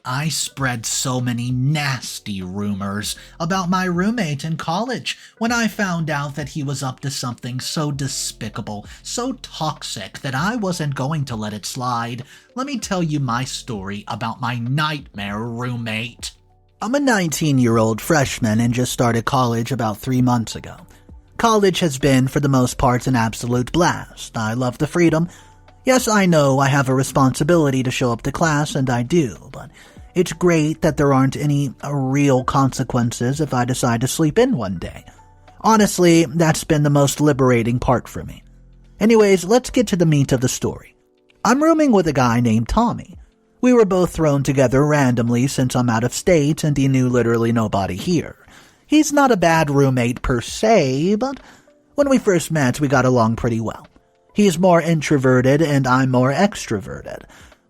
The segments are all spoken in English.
I spread so many nasty rumors about my roommate in college when I found out that he was up to something so despicable, so toxic that I wasn't going to let it slide. Let me tell you my story about my nightmare roommate. I'm a 19-year-old freshman and just started college about 3 months ago. College has been, for the most part, an absolute blast. I love the freedom. Yes, I know I have a responsibility to show up to class, and I do, but it's great that there aren't any real consequences if I decide to sleep in one day. Honestly, that's been the most liberating part for me. Anyways, let's get to the meat of the story. I'm rooming with a guy named Tommy. We were both thrown together randomly since I'm out of state and he knew literally nobody here. He's not a bad roommate per se, but when we first met, we got along pretty well. He's more introverted and I'm more extroverted.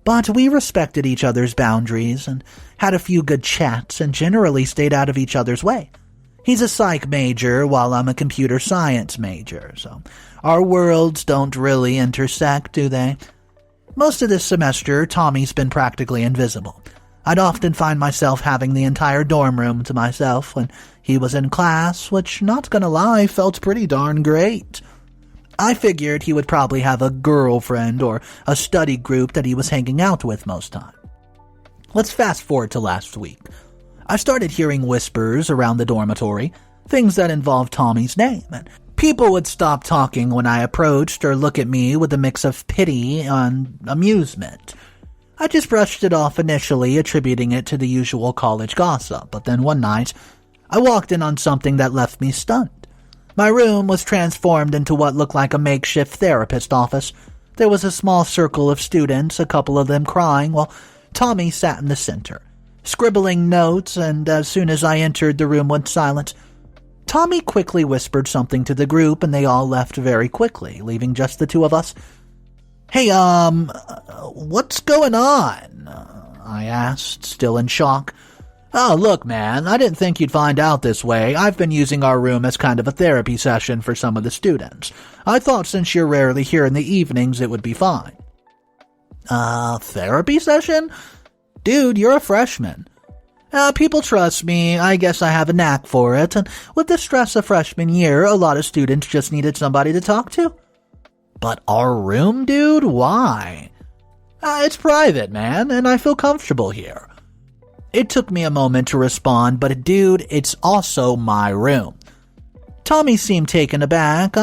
But we respected each other's boundaries and had a few good chats and generally stayed out of each other's way. He's a psych major while I'm a computer science major, so our worlds don't really intersect, do they? Most of this semester, Tommy's been practically invisible. I'd often find myself having the entire dorm room to myself when he was in class, which, not gonna lie, felt pretty darn great. I figured he would probably have a girlfriend or a study group that he was hanging out with most time. Let's fast forward to last week. I started hearing whispers around the dormitory, things that involved Tommy's name, and people would stop talking when I approached or look at me with a mix of pity and amusement. I just brushed it off initially, attributing it to the usual college gossip, but then one night, I walked in on something that left me stunned. My room was transformed into what looked like a makeshift therapist office. There was a small circle of students, a couple of them crying, while Tommy sat in the center, scribbling notes, and as soon as I entered, the room went silent. Tommy quickly whispered something to the group, and they all left very quickly, leaving just the two of us. "Hey, what's going on?" I asked, still in shock. "Oh, look, man, I didn't think you'd find out this way. I've been using our room as kind of a therapy session for some of the students. I thought since you're rarely here in the evenings, it would be fine." Therapy session? Dude, you're a freshman. People trust me. I guess I have a knack for it, and with the stress of freshman year, a lot of students just needed somebody to talk to. But our room, dude? Why? It's private, man, and I feel comfortable here. It took me a moment to respond, but dude, it's also my room. Tommy seemed taken aback,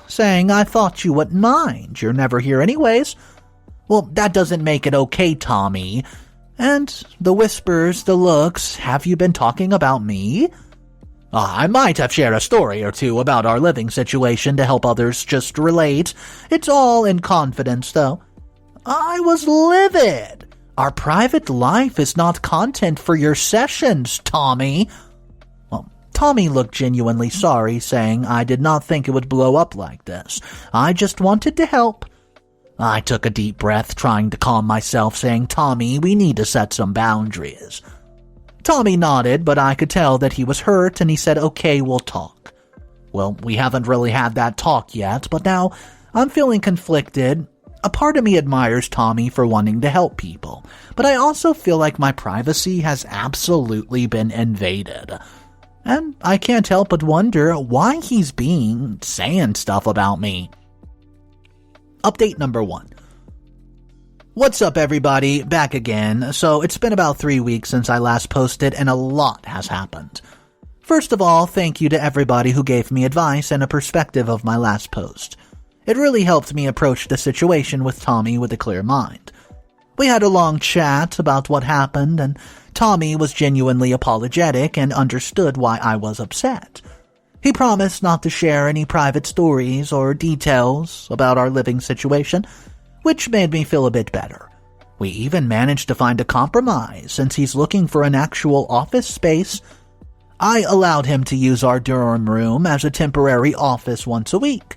saying, "I thought you wouldn't mind. You're never here anyways." "Well, that doesn't make it okay, Tommy." And the whispers, the looks, "Have you been talking about me?" I might have shared a story or two about our living situation to help others just relate. It's all in confidence, though. I was livid. Our private life is not content for your sessions, Tommy. Well, Tommy looked genuinely sorry, saying I did not think it would blow up like this. I just wanted to help. I took a deep breath, trying to calm myself, saying, "Tommy, we need to set some boundaries." Tommy nodded, but I could tell that he was hurt, and he said, "Okay, we'll talk." Well, we haven't really had that talk yet, but now I'm feeling conflicted. A part of me admires Tommy for wanting to help people, but I also feel like my privacy has absolutely been invaded. And I can't help but wonder why he's saying stuff about me. Update number 1. What's up, everybody? Back again. So it's been about 3 weeks since I last posted, and a lot has happened. First of all, thank you to everybody who gave me advice and a perspective of my last post. It really helped me approach the situation with Tommy with a clear mind. We had a long chat about what happened, and Tommy was genuinely apologetic and understood why I was upset. He promised not to share any private stories or details about our living situation, which made me feel a bit better. We even managed to find a compromise since he's looking for an actual office space. I allowed him to use our dorm room as a temporary office once a week.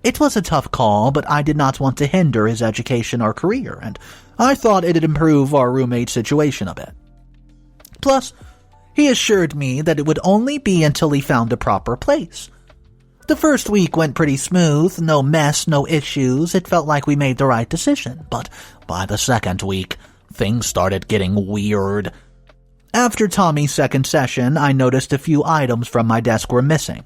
It was a tough call, but I did not want to hinder his education or career, and I thought it'd improve our roommate situation a bit. Plus, he assured me that it would only be until he found a proper place. The first week went pretty smooth, no mess, no issues. It felt like we made the right decision, but by the second week, things started getting weird. After Tommy's second session, I noticed a few items from my desk were missing.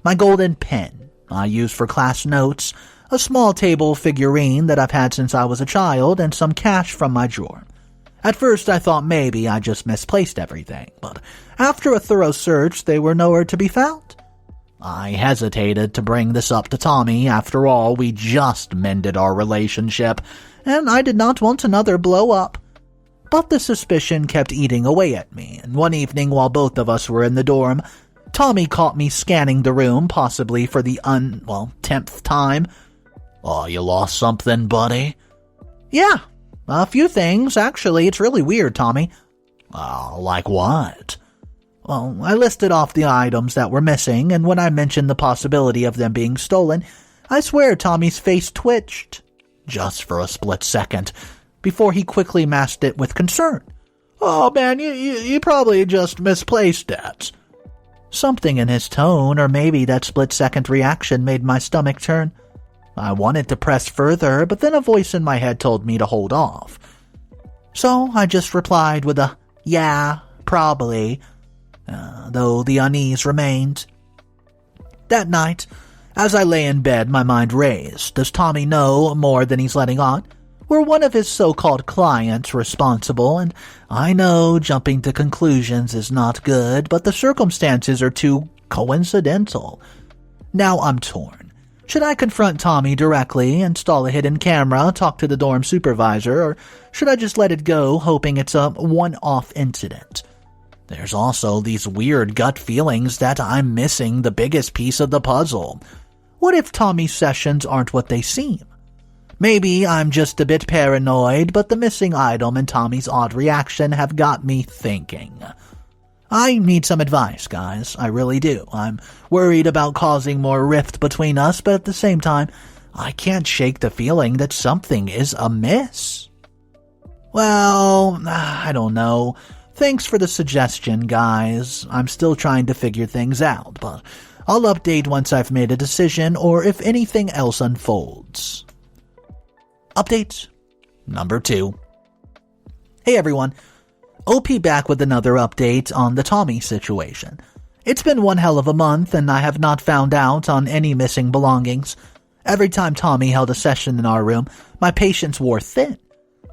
My golden pen, I used for class notes, a small table figurine that I've had since I was a child, and some cash from my drawer. At first, I thought maybe I just misplaced everything, but after a thorough search, they were nowhere to be found. I hesitated to bring this up to Tommy. After all, we just mended our relationship, and I did not want another blow-up. But the suspicion kept eating away at me, and one evening while both of us were in the dorm, Tommy caught me scanning the room, possibly for the 10th time. "Oh, you lost something, buddy?" "Yeah, a few things, actually. It's really weird, Tommy." "Like what?" "Well, I listed off the items that were missing, and when I mentioned the possibility of them being stolen, I swear Tommy's face twitched. Just for a split second, before he quickly masked it with concern. "Oh man, you probably just misplaced that." Something in his tone, or maybe that split-second reaction, made my stomach turn. I wanted to press further, but then a voice in my head told me to hold off. So I just replied with a, "Yeah, probably," though the unease remained. That night, as I lay in bed, my mind raced. Does Tommy know more than he's letting on? Were one of his so-called clients responsible? And I know jumping to conclusions is not good, but the circumstances are too coincidental. Now I'm torn. Should I confront Tommy directly, install a hidden camera, talk to the dorm supervisor, or should I just let it go, hoping it's a one-off incident? There's also these weird gut feelings that I'm missing the biggest piece of the puzzle. What if Tommy's sessions aren't what they seem? Maybe I'm just a bit paranoid, but the missing item and Tommy's odd reaction have got me thinking. I need some advice, guys. I really do. I'm worried about causing more rift between us, but at the same time, I can't shake the feeling that something is amiss. Well, I don't know. Thanks for the suggestion, guys. I'm still trying to figure things out, but I'll update once I've made a decision or if anything else unfolds. Update number 2. Hey everyone, OP back with another update on the Tommy situation. It's been one hell of a month and I have not found out on any missing belongings. Every time Tommy held a session in our room, my patience wore thin.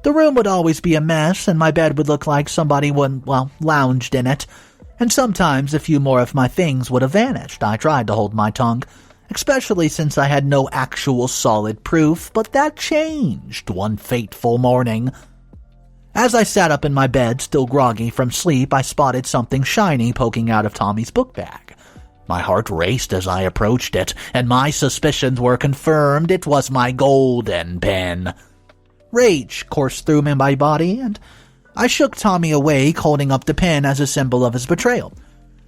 The room would always be a mess and my bed would look like somebody lounged in it. And sometimes a few more of my things would have vanished. I tried to hold my tongue, especially since I had no actual solid proof, but that changed one fateful morning. As I sat up in my bed, still groggy from sleep, I spotted something shiny poking out of Tommy's book bag. My heart raced as I approached it, and my suspicions were confirmed. It was my golden pen. Rage coursed through my body, and I shook Tommy awake, holding up the pen as a symbol of his betrayal.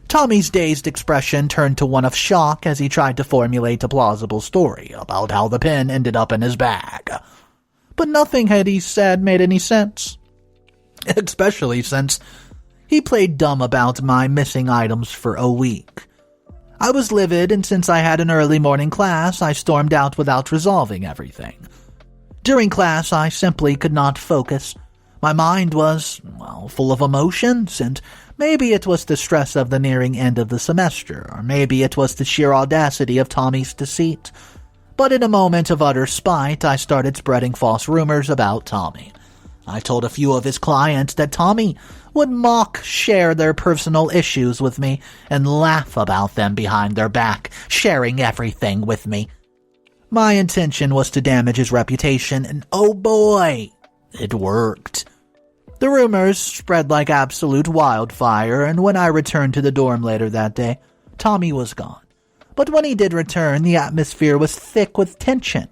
Tommy's dazed expression turned to one of shock as he tried to formulate a plausible story about how the pen ended up in his bag. But nothing had he said made any sense. Especially since he played dumb about my missing items for a week. I was livid, and since I had an early morning class, I stormed out without resolving everything. During class, I simply could not focus. My mind was, full of emotions, and maybe it was the stress of the nearing end of the semester, or maybe it was the sheer audacity of Tommy's deceit. But in a moment of utter spite, I started spreading false rumors about Tommy. I told a few of his clients that Tommy would share their personal issues with me and laugh about them behind their back, sharing everything with me. My intention was to damage his reputation, and oh boy, it worked. The rumors spread like absolute wildfire, and when I returned to the dorm later that day, Tommy was gone. But when he did return, the atmosphere was thick with tension.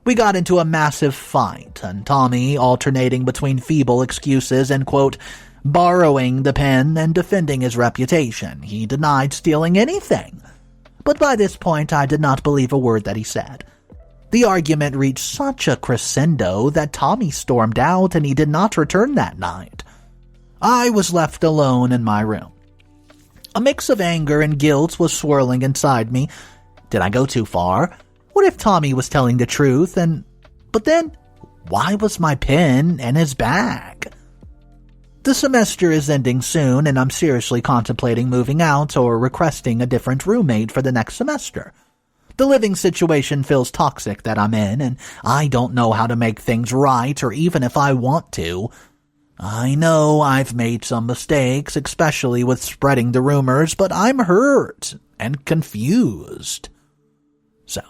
We got into a massive fight, and Tommy, alternating between feeble excuses and, quote, borrowing the pen and defending his reputation, he denied stealing anything. But by this point, I did not believe a word that he said. The argument reached such a crescendo that Tommy stormed out and he did not return that night. I was left alone in my room. A mix of anger and guilt was swirling inside me. Did I go too far? What if Tommy was telling the truth? But then, why was my pen in his bag? The semester is ending soon, and I'm seriously contemplating moving out or requesting a different roommate for the next semester. The living situation feels toxic that I'm in, and I don't know how to make things right or even if I want to. I know I've made some mistakes, especially with spreading the rumors, but I'm hurt and confused. So,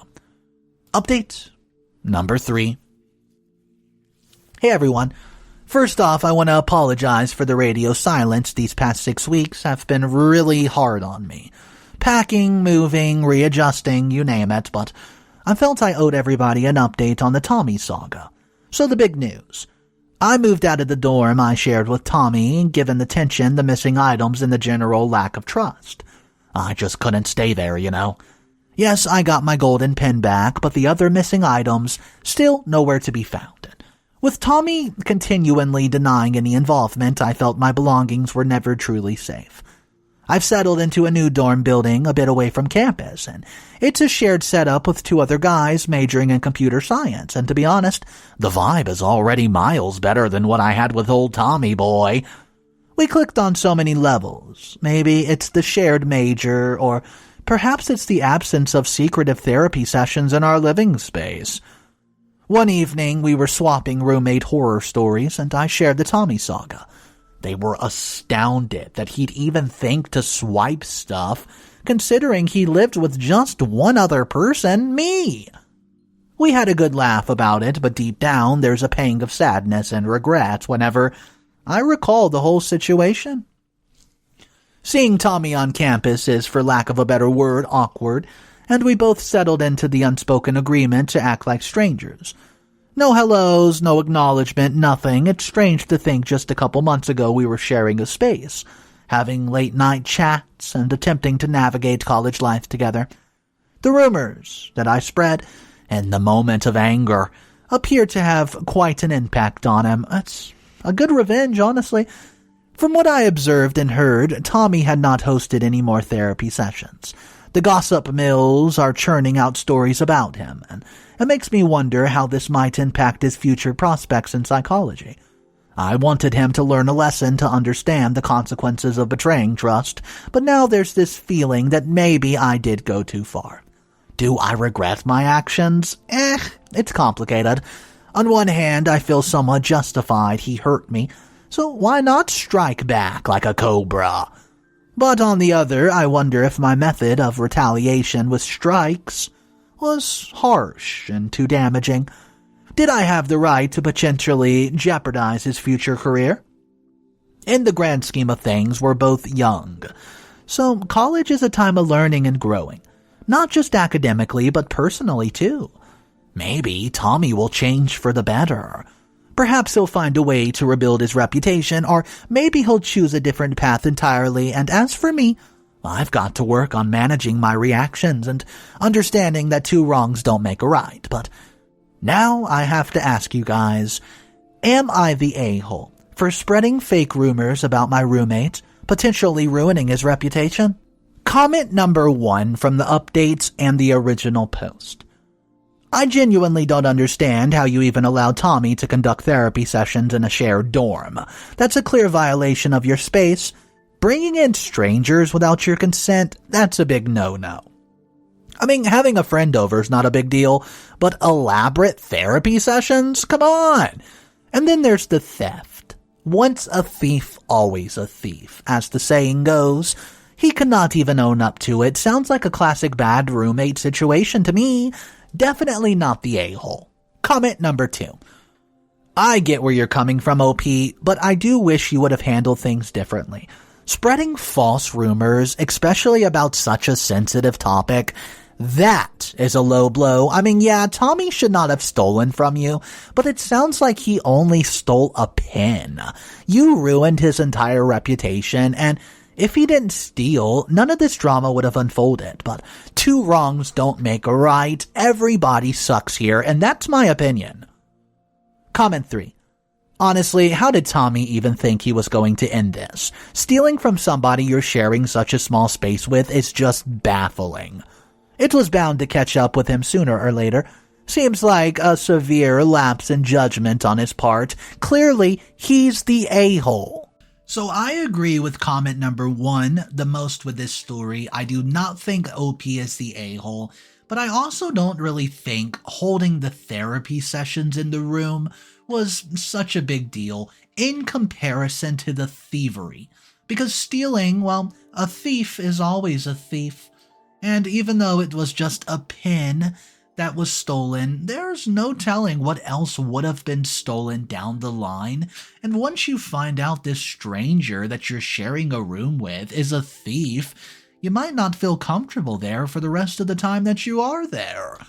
update number 3. Hey everyone. First off, I want to apologize for the radio silence. These past 6 weeks have been really hard on me. Packing, moving, readjusting, you name it, but I felt I owed everybody an update on the Tommy saga. So the big news. I moved out of the dorm I shared with Tommy, given the tension, the missing items, and the general lack of trust. I just couldn't stay there, you know. Yes, I got my golden pen back, but the other missing items still nowhere to be found. With Tommy continually denying any involvement, I felt my belongings were never truly safe. I've settled into a new dorm building a bit away from campus, and it's a shared setup with 2 other guys majoring in computer science, and to be honest, the vibe is already miles better than what I had with old Tommy boy. We clicked on so many levels. Maybe it's the shared major, or perhaps it's the absence of secretive therapy sessions in our living space. One evening, we were swapping roommate horror stories, and I shared the Tommy saga. They were astounded that he'd even think to swipe stuff, considering he lived with just one other person, me. We had a good laugh about it, but deep down, there's a pang of sadness and regret whenever I recall the whole situation. Seeing Tommy on campus is, for lack of a better word, awkward, and we both settled into the unspoken agreement to act like strangers. No hellos, no acknowledgement, nothing. It's strange to think just a couple months ago we were sharing a space, having late-night chats and attempting to navigate college life together. The rumors that I spread in the moment of anger appear to have quite an impact on him. It's a good revenge, honestly. From what I observed and heard, Tommy had not hosted any more therapy sessions. The gossip mills are churning out stories about him, and it makes me wonder how this might impact his future prospects in psychology. I wanted him to learn a lesson to understand the consequences of betraying trust, but now there's this feeling that maybe I did go too far. Do I regret my actions? It's complicated. On one hand, I feel somewhat justified he hurt me, so why not strike back like a cobra? But on the other, I wonder if my method of retaliation with strikes was harsh and too damaging. Did I have the right to potentially jeopardize his future career? In the grand scheme of things, we're both young. So college is a time of learning and growing. Not just academically, but personally too. Maybe Tommy will change for the better. Perhaps he'll find a way to rebuild his reputation, or maybe he'll choose a different path entirely, and as for me, I've got to work on managing my reactions and understanding that 2 wrongs don't make a right. But now I have to ask you guys, am I the a-hole for spreading fake rumors about my roommate, potentially ruining his reputation? Comment number 1 from the updates and the original post. I genuinely don't understand how you even allowed Tommy to conduct therapy sessions in a shared dorm. That's a clear violation of your space. Bringing in strangers without your consent, that's a big no-no. I mean, having a friend over is not a big deal, but elaborate therapy sessions? Come on! And then there's the theft. Once a thief, always a thief, as the saying goes. He cannot even own up to it. Sounds like a classic bad roommate situation to me. Definitely not the a-hole. Comment number 2. I get where you're coming from, OP, but I do wish you would have handled things differently. Spreading false rumors, especially about such a sensitive topic, that is a low blow. I mean, yeah, Tommy should not have stolen from you, but it sounds like he only stole a pen. You ruined his entire reputation, and if he didn't steal, none of this drama would have unfolded, but 2 wrongs don't make a right. Everybody sucks here, and that's my opinion. Comment 3. Honestly, how did Tommy even think he was going to end this? Stealing from somebody you're sharing such a small space with is just baffling. It was bound to catch up with him sooner or later. Seems like a severe lapse in judgment on his part. Clearly, he's the a-hole. So I agree with comment number 1 the most with this story. I do not think OP is the a-hole, but I also don't really think holding the therapy sessions in the room was such a big deal in comparison to the thievery. Because stealing, well, a thief is always a thief. And even though it was just a pin that was stolen, there's no telling what else would have been stolen down the line. And once you find out this stranger that you're sharing a room with is a thief, you might not feel comfortable there for the rest of the time that you are there.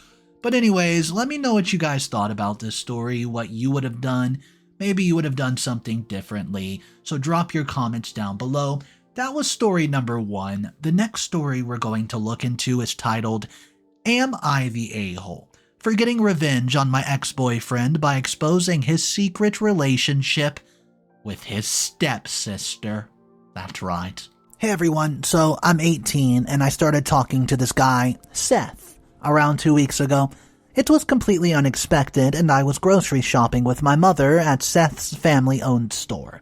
But anyways, let me know what you guys thought about this story, what you would have done. Maybe you would have done something differently, so drop your comments down below. That was story number 1. The next story we're going to look into is titled, Am I the A-hole? For getting revenge on my ex-boyfriend by exposing his secret relationship with his stepsister. That's right. Hey everyone, so I'm 18 and I started talking to this guy, Seth, around 2 weeks ago. It was completely unexpected and I was grocery shopping with my mother at Seth's family-owned store,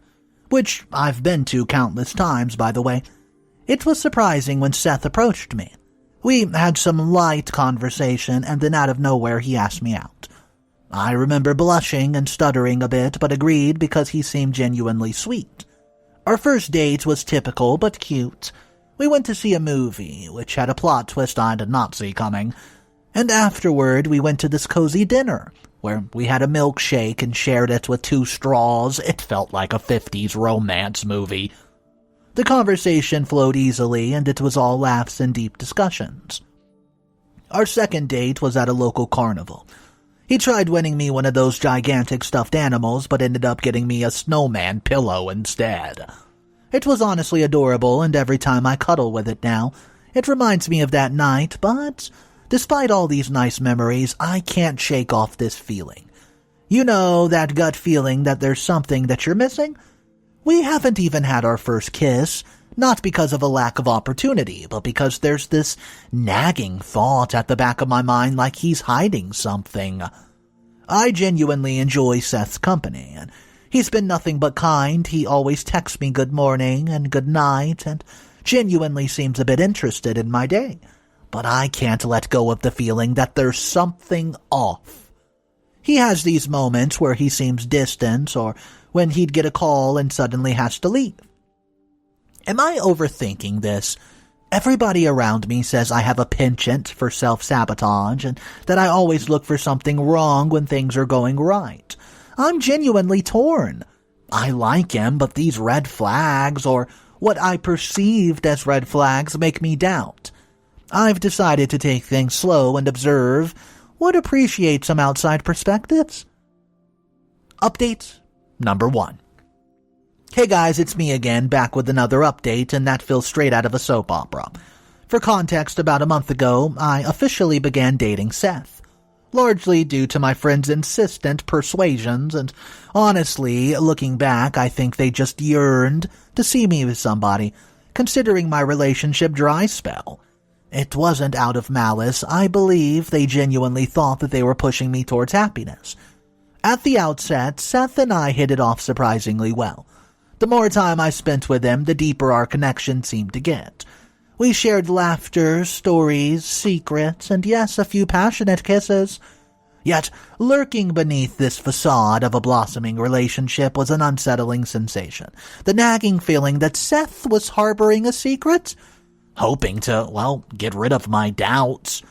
which I've been to countless times, by the way. It was surprising when Seth approached me. We had some light conversation and then out of nowhere he asked me out. I remember blushing and stuttering a bit but agreed because he seemed genuinely sweet. Our first date was typical but cute. We went to see a movie, which had a plot twist I did not see coming. And afterward, we went to this cozy dinner, where we had a milkshake and shared it with 2 straws. It felt like a 50s romance movie. The conversation flowed easily, and it was all laughs and deep discussions. Our second date was at a local carnival. He tried winning me one of those gigantic stuffed animals, but ended up getting me a snowman pillow instead. It was honestly adorable, and every time I cuddle with it now, it reminds me of that night, but despite all these nice memories, I can't shake off this feeling. You know, that gut feeling that there's something that you're missing? We haven't even had our first kiss, not because of a lack of opportunity, but because there's this nagging thought at the back of my mind like he's hiding something. I genuinely enjoy Seth's company, and he's been nothing but kind. He always texts me good morning and good night, and genuinely seems a bit interested in my day. But I can't let go of the feeling that there's something off. He has these moments where he seems distant, or when he'd get a call and suddenly has to leave. Am I overthinking this? Everybody around me says I have a penchant for self-sabotage and that I always look for something wrong when things are going right. I'm genuinely torn. I like him, but these red flags, or what I perceived as red flags, make me doubt. I've decided to take things slow and observe, would appreciate some outside perspectives. Update number 1. Hey guys, it's me again, back with another update, and that feels straight out of a soap opera. For context, about a month ago, I officially began dating Seth, largely due to my friend's insistent persuasions, and honestly, looking back, I think they just yearned to see me with somebody, considering my relationship dry spell. It wasn't out of malice. I believe they genuinely thought that they were pushing me towards happiness. At the outset, Seth and I hit it off surprisingly well. The more time I spent with him, the deeper our connection seemed to get. We shared laughter, stories, secrets, and yes, a few passionate kisses. Yet, lurking beneath this facade of a blossoming relationship was an unsettling sensation. The nagging feeling that Seth was harboring a secret, hoping to, get rid of my doubts.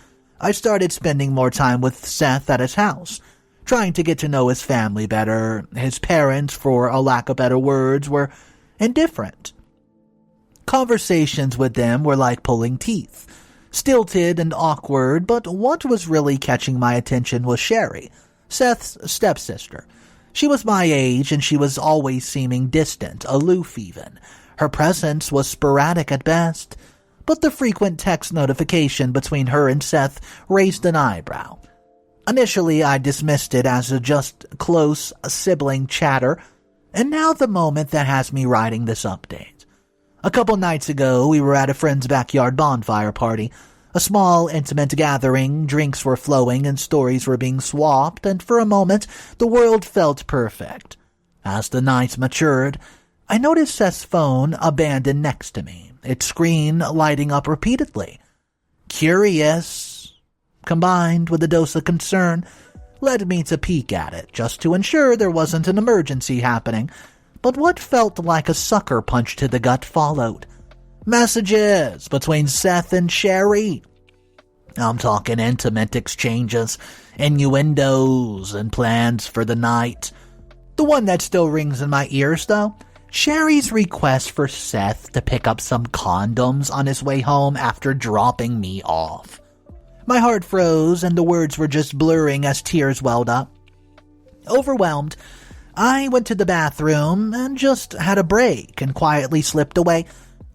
I started spending more time with Seth at his house, trying to get to know his family better. His parents, for a lack of better words, were indifferent. Conversations with them were like pulling teeth, stilted and awkward, but what was really catching my attention was Sherry, Seth's stepsister. She was my age, and she was always seeming distant, aloof even. Her presence was sporadic at best, but the frequent text notification between her and Seth raised an eyebrow. Initially, I dismissed it as a just close sibling chatter, and now the moment that has me writing this update. A couple nights ago, we were at a friend's backyard bonfire party. A small, intimate gathering, drinks were flowing and stories were being swapped, and for a moment, the world felt perfect. As the night matured, I noticed Seth's phone abandoned next to me, its screen lighting up repeatedly. Curious, combined with a dose of concern, led me to peek at it, just to ensure there wasn't an emergency happening. But what felt like a sucker punch to the gut followed. Messages between Seth and Sherry. I'm talking intimate exchanges, innuendos, and plans for the night. The one that still rings in my ears, though, Sherry's request for Seth to pick up some condoms on his way home after dropping me off. My heart froze and the words were just blurring as tears welled up. Overwhelmed, I went to the bathroom and just had a break and quietly slipped away,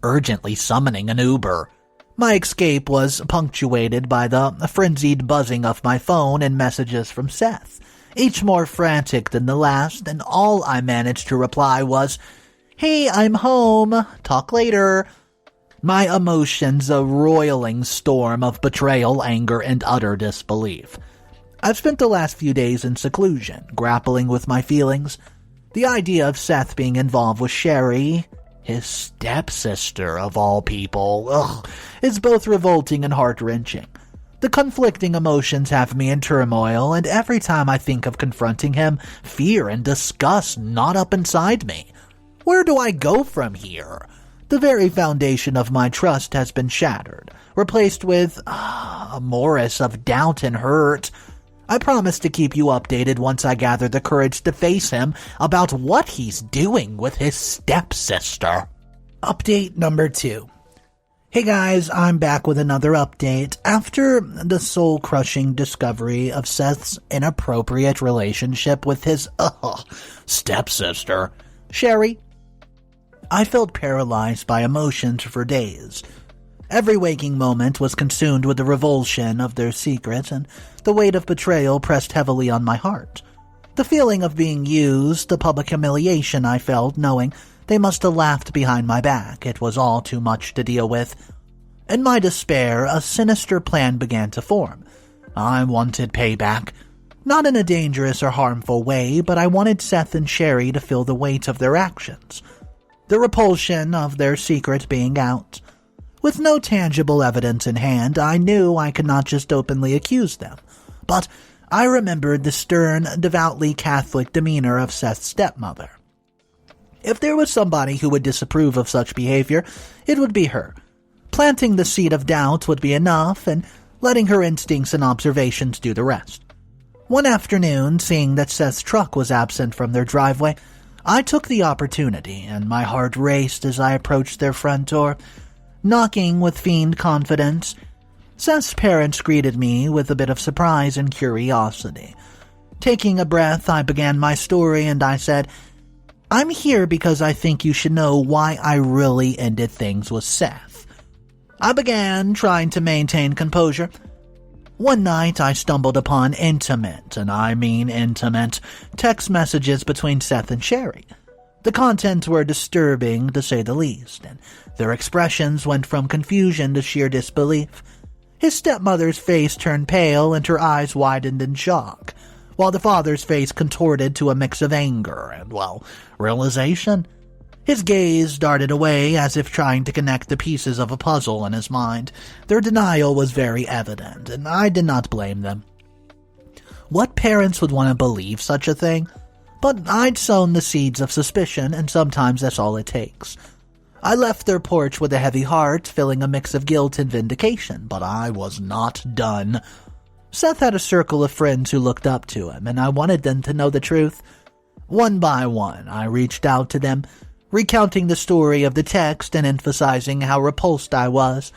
urgently summoning an Uber. My escape was punctuated by the frenzied buzzing of my phone and messages from Seth, each more frantic than the last, and all I managed to reply was, "Hey, I'm home. Talk later." My emotions a roiling storm of betrayal, anger, and utter disbelief. I've spent the last few days in seclusion, grappling with my feelings. The idea of Seth being involved with Sherry, his stepsister of all people, is both revolting and heart-wrenching. The conflicting emotions have me in turmoil, and every time I think of confronting him, fear and disgust knot up inside me. Where do I go from here? The very foundation of my trust has been shattered, replaced with a morass of doubt and hurt. I promise to keep you updated once I gather the courage to face him about what he's doing with his stepsister. Update number 2. Hey guys, I'm back with another update after the soul-crushing discovery of Seth's inappropriate relationship with his stepsister, Sherry. I felt paralyzed by emotions for days. Every waking moment was consumed with the revulsion of their secret, and the weight of betrayal pressed heavily on my heart. The feeling of being used, the public humiliation I felt knowing they must have laughed behind my back, it was all too much to deal with. In my despair, a sinister plan began to form. I wanted payback. Not in a dangerous or harmful way, but I wanted Seth and Sherry to feel the weight of their actions. The repulsion of their secret being out. With no tangible evidence in hand, I knew I could not just openly accuse them. But I remembered the stern, devoutly Catholic demeanor of Seth's stepmother. If there was somebody who would disapprove of such behavior, it would be her. Planting the seed of doubt would be enough, and letting her instincts and observations do the rest. One afternoon, seeing that Seth's truck was absent from their driveway, I took the opportunity, and my heart raced as I approached their front door. Knocking with feigned confidence, Seth's parents greeted me with a bit of surprise and curiosity. Taking a breath, I began my story and I said, "I'm here because I think you should know why I really ended things with Seth." I began trying to maintain composure. One night I stumbled upon intimate, and I mean intimate, text messages between Seth and Sherry. The contents were disturbing, to say the least, and their expressions went from confusion to sheer disbelief. His stepmother's face turned pale and her eyes widened in shock, while the father's face contorted to a mix of anger and, realization. His gaze darted away as if trying to connect the pieces of a puzzle in his mind. Their denial was very evident, and I did not blame them. What parents would want to believe such a thing? But I'd sown the seeds of suspicion, and sometimes that's all it takes. I left their porch with a heavy heart, feeling a mix of guilt and vindication, but I was not done. Seth had a circle of friends who looked up to him, and I wanted them to know the truth. One by one, I reached out to them, recounting the story of the text and emphasizing how repulsed I was.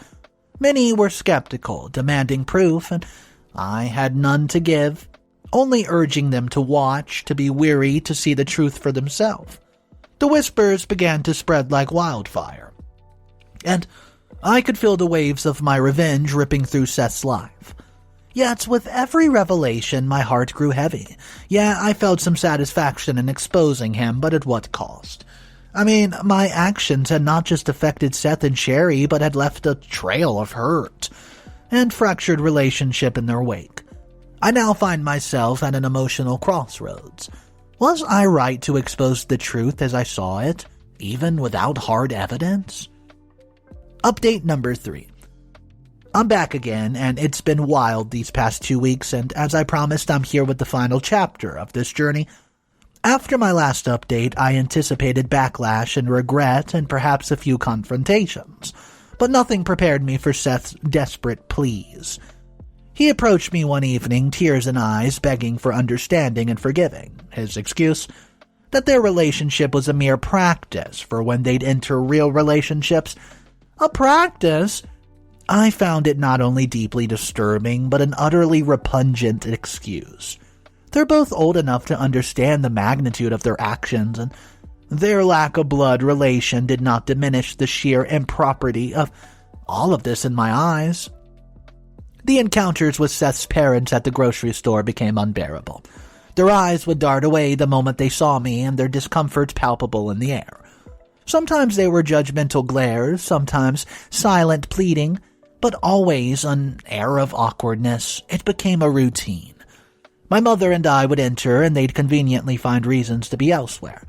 Many were skeptical, demanding proof, and I had none to give, only urging them to watch, to be weary, to see the truth for themselves. The whispers began to spread like wildfire, and I could feel the waves of my revenge ripping through Seth's life. Yet, with every revelation, my heart grew heavy. Yeah, I felt some satisfaction in exposing him, but at what cost? I mean, my actions had not just affected Seth and Sherry, but had left a trail of hurt and fractured relationship in their wake. I now find myself at an emotional crossroads. Was I right to expose the truth as I saw it? even without hard evidence? Update number 3. I'm back again, and it's been wild these past 2 weeks, and as I promised, I'm here with the final chapter of this journey. After my last update, I anticipated backlash and regret and perhaps a few confrontations, but nothing prepared me for Seth's desperate pleas. He approached me one evening, tears in eyes, begging for understanding and forgiving. His excuse? That their relationship was a mere practice for when they'd enter real relationships. A practice? I found it not only deeply disturbing, but an utterly repugnant excuse. They're both old enough to understand the magnitude of their actions, and their lack of blood relation did not diminish the sheer impropriety of all of this in my eyes. The encounters with Seth's parents at the grocery store became unbearable. Their eyes would dart away the moment they saw me, and their discomfort palpable in the air. Sometimes they were judgmental glares, sometimes silent pleading, but always an air of awkwardness. It became a routine. My mother and I would enter, and they'd conveniently find reasons to be elsewhere.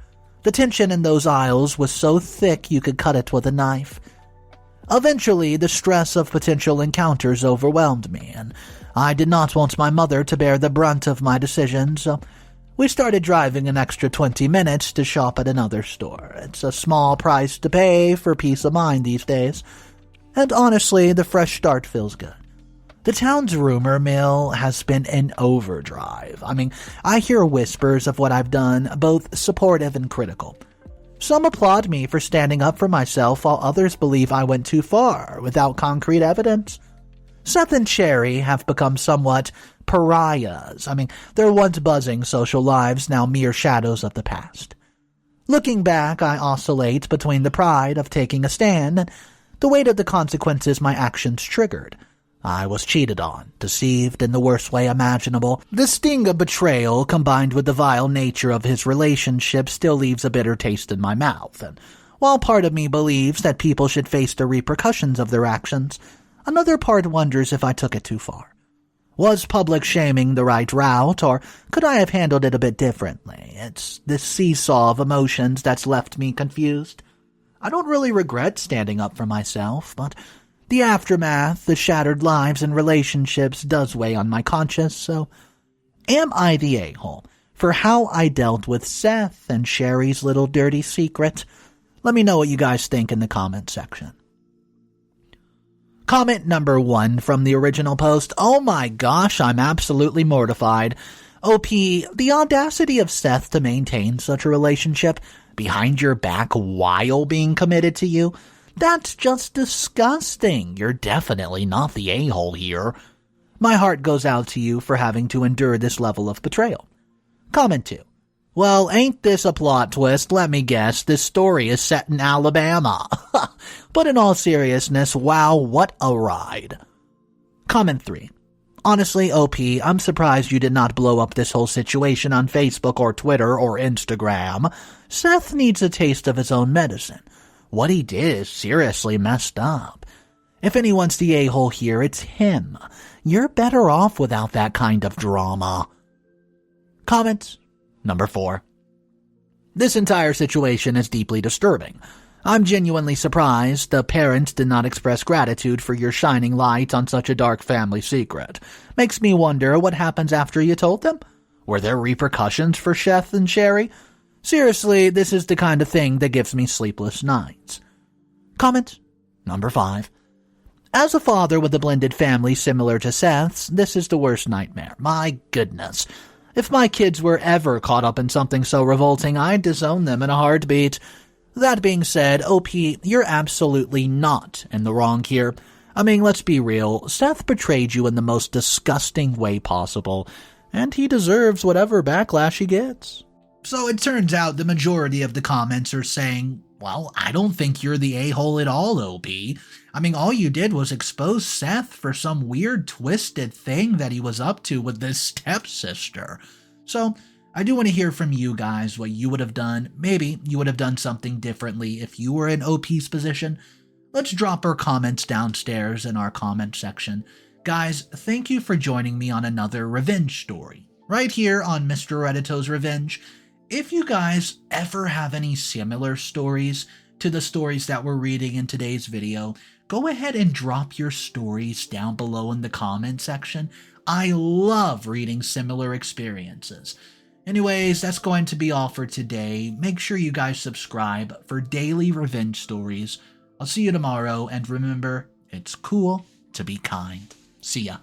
The tension in those aisles was so thick you could cut it with a knife. Eventually, the stress of potential encounters overwhelmed me, and I did not want my mother to bear the brunt of my decisions, so we started driving an extra 20 minutes to shop at another store. It's a small price to pay for peace of mind these days, and honestly, the fresh start feels good. The town's rumor mill has been in overdrive. I hear whispers of what I've done, both supportive and critical. Some applaud me for standing up for myself, while others believe I went too far, without concrete evidence. Seth and Sherry have become somewhat pariahs. Their once buzzing social lives now mere shadows of the past. Looking back, I oscillate between the pride of taking a stand and the weight of the consequences my actions triggered. I was cheated on, deceived in the worst way imaginable. The sting of betrayal, combined with the vile nature of his relationship, still leaves a bitter taste in my mouth, and while part of me believes that people should face the repercussions of their actions, another part wonders if I took it too far. Was public shaming the right route, or could I have handled it a bit differently? It's this seesaw of emotions that's left me confused. I don't really regret standing up for myself, but the aftermath, the shattered lives and relationships does weigh on my conscience, so am I the a-hole for how I dealt with Seth and Sherry's little dirty secret? Let me know what you guys think in the comment section. Comment number 1 from the original post. Oh my gosh, I'm absolutely mortified. OP, the audacity of Seth to maintain such a relationship behind your back while being committed to you. That's just disgusting. You're definitely not the a-hole here. My heart goes out to you for having to endure this level of betrayal. Comment 2. Well, ain't this a plot twist? Let me guess, this story is set in Alabama. But in all seriousness, wow, what a ride. Comment 3. Honestly, OP, I'm surprised you did not blow up this whole situation on Facebook or Twitter or Instagram. Seth needs a taste of his own medicine. What he did is seriously messed up. If anyone's the a-hole here, it's him. You're better off without that kind of drama. Comment number 4. This entire situation is deeply disturbing. I'm genuinely surprised the parents did not express gratitude for your shining light on such a dark family secret. Makes me wonder what happens after you told them? Were there repercussions for Seth and Sherry? Seriously, this is the kind of thing that gives me sleepless nights. Comment number 5. As a father with a blended family similar to Seth's, this is the worst nightmare. My goodness. If my kids were ever caught up in something so revolting, I'd disown them in a heartbeat. That being said, OP, you're absolutely not in the wrong here. Let's be real. Seth betrayed you in the most disgusting way possible, and he deserves whatever backlash he gets. So it turns out the majority of the comments are saying, well, I don't think you're the a-hole at all, OP. All you did was expose Seth for some weird twisted thing that he was up to with this stepsister. So I do want to hear from you guys what you would have done. Maybe you would have done something differently if you were in OP's position. Let's drop our comments downstairs in our comment section. Guys, thank you for joining me on another revenge story, right here on Mr. Reddito's Revenge. If you guys ever have any similar stories to the stories that we're reading in today's video, go ahead and drop your stories down below in the comment section. I love reading similar experiences. Anyways, that's going to be all for today. Make sure you guys subscribe for daily revenge stories. I'll see you tomorrow, and remember, it's cool to be kind. See ya.